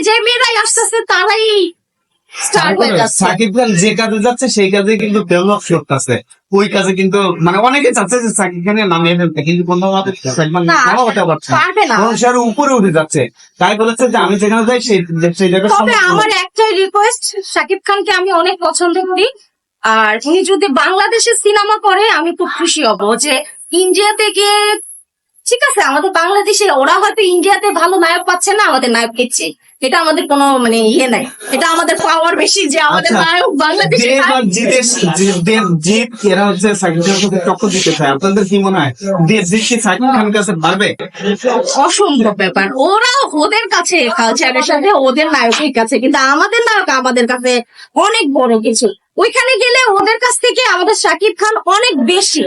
যে মেয়েরাই আসতেছে তারাই স্টার হয়ে যাচ্ছে। সাকিব খান যে কাজে যাচ্ছে সেই কাজে কিন্তু ডেভেলপ করতেছে, ওই কাজে কিন্তু মানে অনেকে চাচ্ছে যে সাকিব খানের নামিয়ে ফেলতে, কিন্তু কোনোভাবে হতে পারছে পারবে না। মানুষের উপরে উঠে যাচ্ছে, তাই বলেছে যে আমি যেখানে যাই সেই জায়গায়। তবে আমার একটাই রিকোয়েস্ট, শাকিব খানকে আমি অনেক পছন্দ করি, আর উনি যদি বাংলাদেশে সিনেমা করে আমি খুব খুশি হব। যে ইন্ডিয়াতে গিয়ে ঠিক আছে, আমাদের বাংলাদেশে ওরা হয়তো ইন্ডিয়াতে ভালো নায়ক পাচ্ছে না, আমাদের নায়ক পেচ্ছে, এটা আমাদের কোনো মানে ইয়ে নাই, এটা আমাদের পাওয়ার বেশি যে আমাদের নায়ক বাংলাদেশে। জিত এরা হচ্ছে সাকিব খানের সাথে টক্কর দিতে চায়, আপনাদের কি মনে হয় জিত কি সাকিব খানের কাছে পারবে? অসম্ভব ব্যাপার, ওরা ওদের কাছে কালচারের সাথে ওদের নায়কের কাছে, কিন্তু আমাদের নায়ক আমাদের কাছে অনেক বড় কিছু। ওইখানে গেলে ওদের কাছ থেকে আমাদের শাকিব খান অনেক বেশি,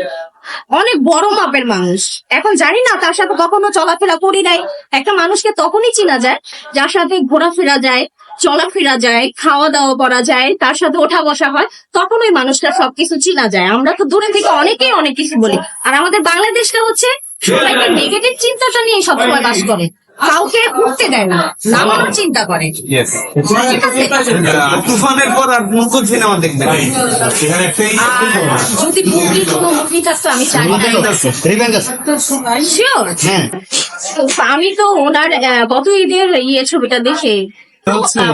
অনেক বড় মাপের মানুষ। এখন জানি না, তার সাথে কখনো চলাফেরা করি নাই। একটা মানুষকে তখনই চিনা যায় যার সাথে ঘোরাফেরা যায়, চলাফেরা যায়, খাওয়া দাওয়া করা যায়, তার সাথে ওঠা বসা হয়, তখন ওই মানুষটা সবকিছু চিনা যায়। আমরা তো দূরে থেকে অনেকেই অনেক কিছু বলি, আর আমাদের বাংলাদেশটা হচ্ছে একটা নেগেটিভ চিন্তাটা নিয়ে সবসময় বাস করে, কাউকে উঠতে দেয় না, নামানোর চিন্তা করে। তুফানের পর আর নতুন সিনেমা দেখবেন? যদি মুভি কোনো মুভি থাকতো আমি চাই শিওর। আমি তো ওনার গত ঈদের ছবিটা দেখে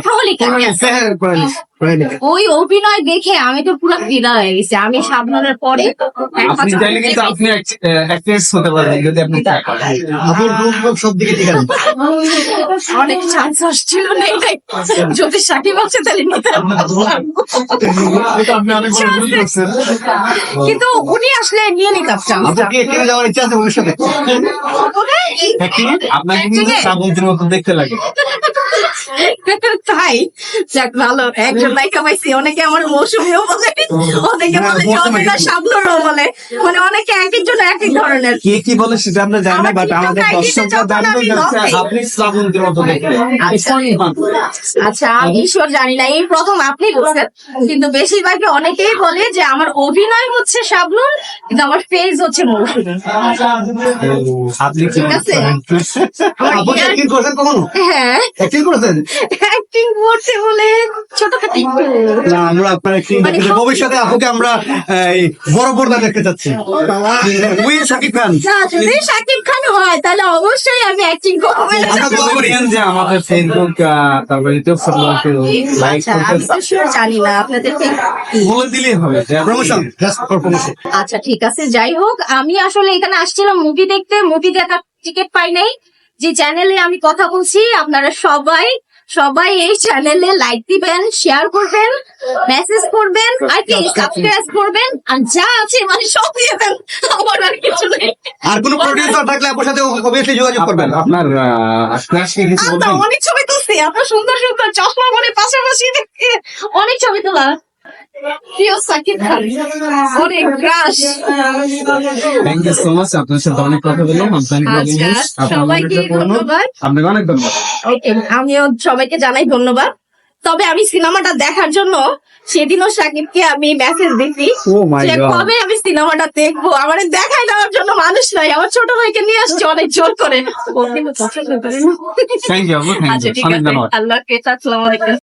প্রহলিকা, ওই অভিনয় দেখে আমি তো পুরো ফিদা হয়ে গেছি। আমি শাবনূরের পরে আপনি চাইলে কিন্তু আপনি অ্যাক্ট্রেস হতে পারবেন যদি আপনি চান। সব দিকে ঠিক আছে, অনেক চান্স আসছিল না, যদি সাকিব আছে তাহলে নিতে আপনি অনেক বড় ভুল করছেন। কিন্তু উনি আসলে নিয়ে নিতাম চান্সটা। যাওয়ার ইচ্ছা আছে ভবিষ্যতে? আপনাকে কিন্তু শ্রাবন্তীর মতো দেখতে লাগে। তাই যাক, ভালো একজন নায়িকা পাইছি। অনেকে আমার মৌসুমীও বলে, অনেকে বলে জমিনা শাবনূরও বলে, মানে অনেকে এক একজন এক এক ধরনের। কে কি বলে সেটা আমরা জানি না, বাট আমাদের দর্শকরা জানতে চাচ্ছে আপনি শ্রাবন্তীর মতো দেখতে। আচ্ছা, আমি ঈশ্বর জানি না, এই প্রথম আপনি বলছেন, কিন্তু বেশিরভাগই অনেকেই বলে যে আমার অভিনয় হচ্ছে শাবনূর, কিন্তু আমার ফেস হচ্ছে মৌসুমী। আপনি কি ঠিক আছে? আপনি অ্যাক্টিং করেছেন কখনো? হ্যাঁ, অ্যাক্টিং করেছেন? অ্যাক্টিং করতে বলে ছোটখাটো না, আমরা আপনার অ্যাক্টিং মানে ভবিষ্যতে আপুকে আমরা এই বড় পর্দা দেখতে চাচ্ছি। উই শাকিব খান। না, যদি শাকিব খান হয় তাহলে অবশ্যই আমি অ্যাক্টিং করবো। যে আমাদের ফেসবুক তারপরে ইউটিউব চ্যানেলকে লাইক আচ্ছা, আমি তো sure জানি না আপনাদেরকে। বলে দিলেই হবে প্রমোশন, জাস্ট ফর প্রমোশন। আচ্ছা ঠিক আছে, যাই হোক, আমি আসলে এখানে আসছিলাম মুভি দেখতে, মুভি দেখার টিকিট পাই নাই। যে চ্যানেলে আমি কথা বলছি, আপনারা সবাই সবাই এই চ্যানেলে লাইক দিবেন, শেয়ার করবেন, মেসেজ করবেন, আর কি সাবস্ক্রাইব করবেন, আর যা আছে মানে সব দিয়ে দেন, আমার আর কিছু নেই। আর কোনো প্রোডিউসার থাকলে আপনার সাথে অবভিয়াসলি যোগাযোগ করবেন। আপনার ক্লাস কি কিছু আমরা বলবেন? অনেক ছবি তুলছি, আপনার সুন্দর সুন্দর চশমা পরে পাশাপাশি দেখে অনেক ছবি তোলা। প্রিয় সাকিব খান, অনেক crush. Thank you so much, আপনার সাথে অনেক কথা বললাম। সবাইকে ধন্যবাদ। আপনাকে অনেক ধন্যবাদ। ওকে, আমিও সবাইকে জানাই ধন্যবাদ। তবে আমি সিনেমাটা দেখার জন্য সেদিনও সাকিবকে আমি মেসেজ দিছি Oh my যে God. কবে আমি সিনেমাটা দেখবো। আমার দেখাই দেওয়ার জন্য মানুষ নাই, আমার ছোট ভাইকে নিয়ে আসছে অনেক জোর করে। থ্যাংক ইউ, আচ্ছা ঠিক অনেক আছে, ধন্যবাদ। আল্লাহ হাফেজ, আসসালামু আলাইকুম।